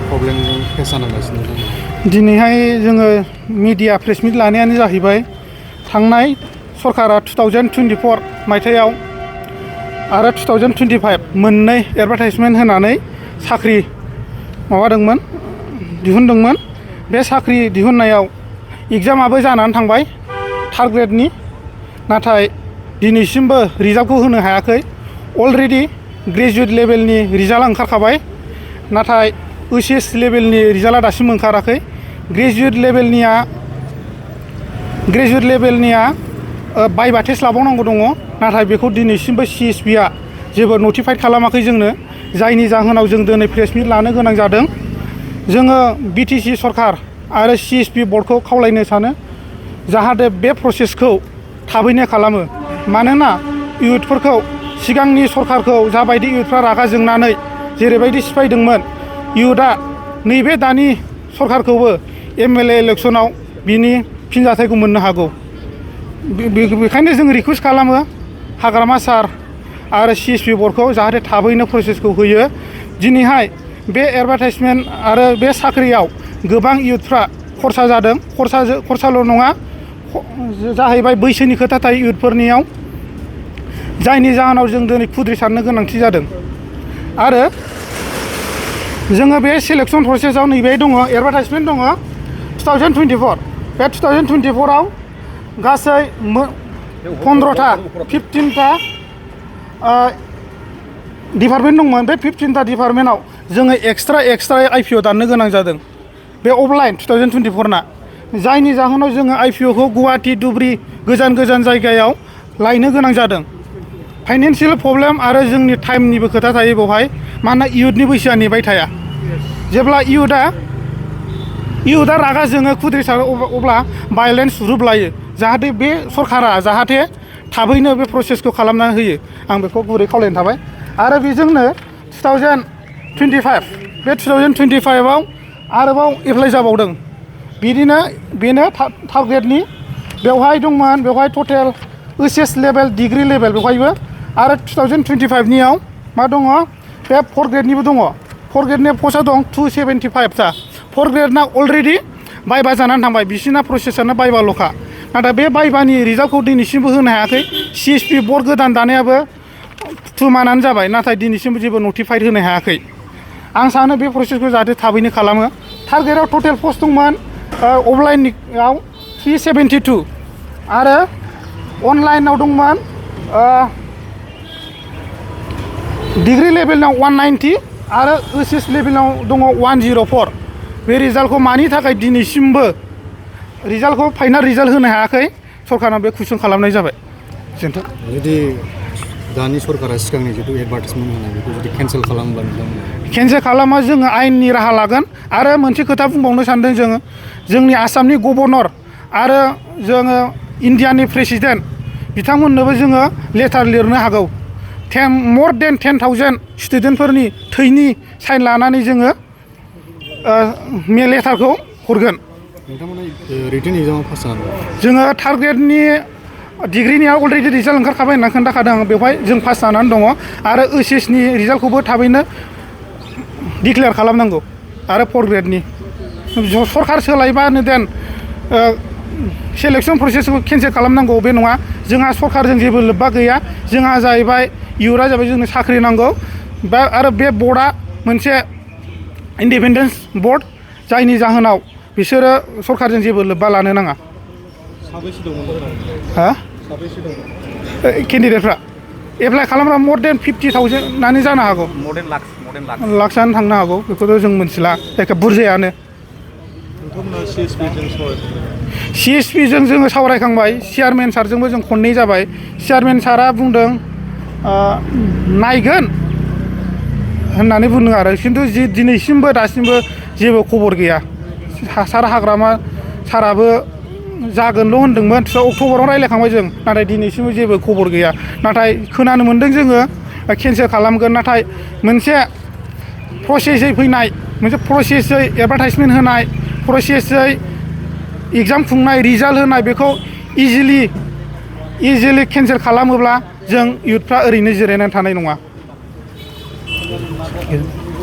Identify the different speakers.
Speaker 1: प्रब्लेमजों face जानांगासिनो दङ?
Speaker 2: दिनैहाय जोङो मिडिया प्रेस मिट लानायानो जाहैबाय थांनाय सरकारा 2024 मायथाइयाव आरो 2025 मोननै एडभार्टाइजमेन्ट होनानै साख्रि माबादोंमोन दिहुनदोंमोन। बे साख्रि दिहुननायाव एग्जामाबो जानानै थांबाय थार्ड ग्रेडनि, नाथाय दिनैसिमबो रिजाल्टखौ होनो हायाखै। अलरेडि ग्रेजुवेट लेभेलनि रिजाल्टआ ओंखारखाबाय, नाथाय ओइचएस लेभेलनि रिजाल्टआ दासिम ओंखाराखै। ग्रेजुवेट लेभेलनिया बाइबा टेस्ट लाबावनांगौ दङ, नाथाय बेखौ दिनैसिमबो CSBआ जेबो नटिफाइड खालामाखै जोंनो, जायनि जाहोनाव जों दिनै प्रेस मिट लानो गोनां जादों। जोङो BTC सरकार आरो CSB बर्डखौ खावलायनो सानो जाहाथे बे प्रसेसखौ थाबैनो खालामो। मानोना इयुथफोरखौ सिगांनि सरकारखौ जाबायदि इयुथफ्रा रागा जोंनानै जेरैबायदि सिफायदोंमोन, इयुथआ नैबे दानि सरकारखौबो MLA इलेक्सनाव बिनि फिनजाथायखौ मोननो हागौ। बेखायनो जों रिकुवेस्ट खालामो हाग्रामा सार आरो CSB बर्डखौ जाहाथे थाबैनो प्रसेसखौ होयो। दिनैहाय बे एडभार्टाइजमेन्ट आरो बे साख्रियाव गोबां इयुथफ्रा खरसा जादों। खरसाल' नङा, जाहैबाय बैसोनि खोथा थायो इयुथफोरनियाव, जायनि जाहोनाव जों दिनै खुद्रि सारनो गोनांथि जादों। आरो जोङो बे सिलेक्सन प्रसेसआव नैबे दङ एडभार्टाइजमेन्ट दङ 2024। बे 2024आव गासै 15टा डिपार्टमेन्ट दंमोन। बे 15टा डिपार्टमेन्टआव जोङो एक्सट्रा IPO दाननो गोनां जादों बे अफलाइन 2024 ना, जायनि जाहोनाव जोङो IPOखौ गुवाहाटि धुबुरी गोजान जायगायाव लायनो गोनां जादों। फाइनान्सियेल प्रब्लेम आरो जोंनि टाइमनिबो खोथा थायो बेवहाय, मानोना इयुथनि बैसोआ नेबाय थाया। जेब्ला इयुथआ रागा जोङो खुद्रि सारो अब्ला भायलेन्स रुप लायो। जाहाथे बे सरकारा जाहाथे थाबैनो बे प्रसेसखौ खालामना होयो, आं बेखौ गुरै खावलायनो थाबाय। आरो बेजोंनो 2025 बे 2025आव आरोबाव एप्लाइ जाबावदों। बिदिनो बेनो थार्ड ग्रेडनि बेवहाय दंमोन, बेवहाय टटेल ओइचएस लेभेल डिग्रि लेभेल बेवहायबो। आरो 2025नियाव मा दङ, बे फोर्थ ग्रेडनिबो दङ। फोर्थ ग्रेडनि पस्टआ दं 275टा। फोर्थ ग्रेडना अलरेडि बाइबा जानानै थांबाय, बिसिना प्रसेसआनो बाइबाल'खा। नाथाय बे बाइबानि रिजाल्टखौ दिनैसिमबो होनो हायाखै। CSB बर्ड गोदान दानायाबो 2 मान्थआनो जाबाय, नाथाय दिनैसिमबो जेबो नटिफाइड होनो हायाखै। आं सानो बे प्रसेसखौ जाहाथे थाबैनो खालामो। थार्ड ग्रेडआव टटेल पस्ट दंमोन अफलाइनआव 372 आरो अनलाइनाव दंमोन डिग्रि लेभेलाव 190 आरो ओइचएस लेभेलाव दङ 104। बे रिजाल्टखौ मानि थाखाय दिनैसिमबो रिजाल्टखौ फाइनाल रिजाल्ट होनो हायाखै, सरकारा बे कुइसन खालामनाय जाबाय। गोजोन्थों।
Speaker 1: जुदि दानि सरकारा सिगांनि जिथु एडभार्टाइजमेन्ट होनाय बेखौ जुदि केन्सेल खालामोब्ला
Speaker 2: केन्सेल खालामा जोङो आयेननि राहा लागोन। आरो मोनसे खोथा बुंबावनो सानदों जोङो, जोंनि आसामनि गभर्नर आरो जोङो इन्डियानि प्रेसिडेन्ट बिथांमोननोबो जोङो लेटार लिरनो हागौ। more than 10,000 स्टुडेन्टफोरनि थैनि साइन लानानै जोङो लेटारखौ हरगोन।
Speaker 1: नोंथांमोना रिटेन एग्जामाव पास जानानै
Speaker 2: जोङो थार्ड ग्रेडनि डिग्रिनिया अलरेडि रिजाल्ट ओंखारखाबाय होनना खोन्थाखादों आं, बेवहाय जों पास जानानै दङ। आरो ओइचएसनि रिजाल्टखौबो थाबैनो डिक्लेयार खालामनांगौ। आरो फोर्थ ग्रेडनि सरकार सोलायबानो देन सेलेक्सन प्रसेसखौ केन्सेल खालामनांगौ बे नङा। जोंहा सरकारजों जेबो लोब्बा गैया। जोंहा जाहैबाय इयुथआ जाबाय जोंनो साख्रि नांगौ। आरो बे बर्डआ मोनसे इन्डिपेन्डेन्स बर्ड, जायनि जाहोनाव बिसोरो सरकारजों जेबो लोब्बा लानो नाङा।
Speaker 1: साबैसे दंमोन? साबैसे दंमोन
Speaker 2: केन्डिडेटफ्रा? एप्लाइ खालामग्रा more than 50,000 जानो हागौ। लाखसआनो थांनो हागौ, बेखौथ' जों मिथिला, जायखिया बुरजायानो। CSBजों जोङो सावरायखांबाय, चेयारमेन सारजोंबो जों खननै जाबाय। चेयारमेन सारा बुंदों नायगोन होननानै बुंदों आरो, खिन्थु दिनैसिमबो दासिमबो जेबो खबर गैया। हाग्रामा साराबो जागोनल' होनदोंमोन, अक्ट'बराव रायज्लायखांबाय जों, नाथाय दिनैसिमबो जेबो खबर गैया। नाथाय खोनानो मोन्दों जोङो केन्सेल खालामगोन। नाथाय मोनसे प्रसेसै फैनाय, मोनसे प्रसेसै एडभार्टाइजमेन्ट होनाय, प्रसेसै एग्जाम खुंनाय, रिजाल्ट होनाय, बेखौ इजिलि केन्सेल खालामोब्ला जों इयुथफ्रा ओरैनो जिरायनानै थानाय नङा।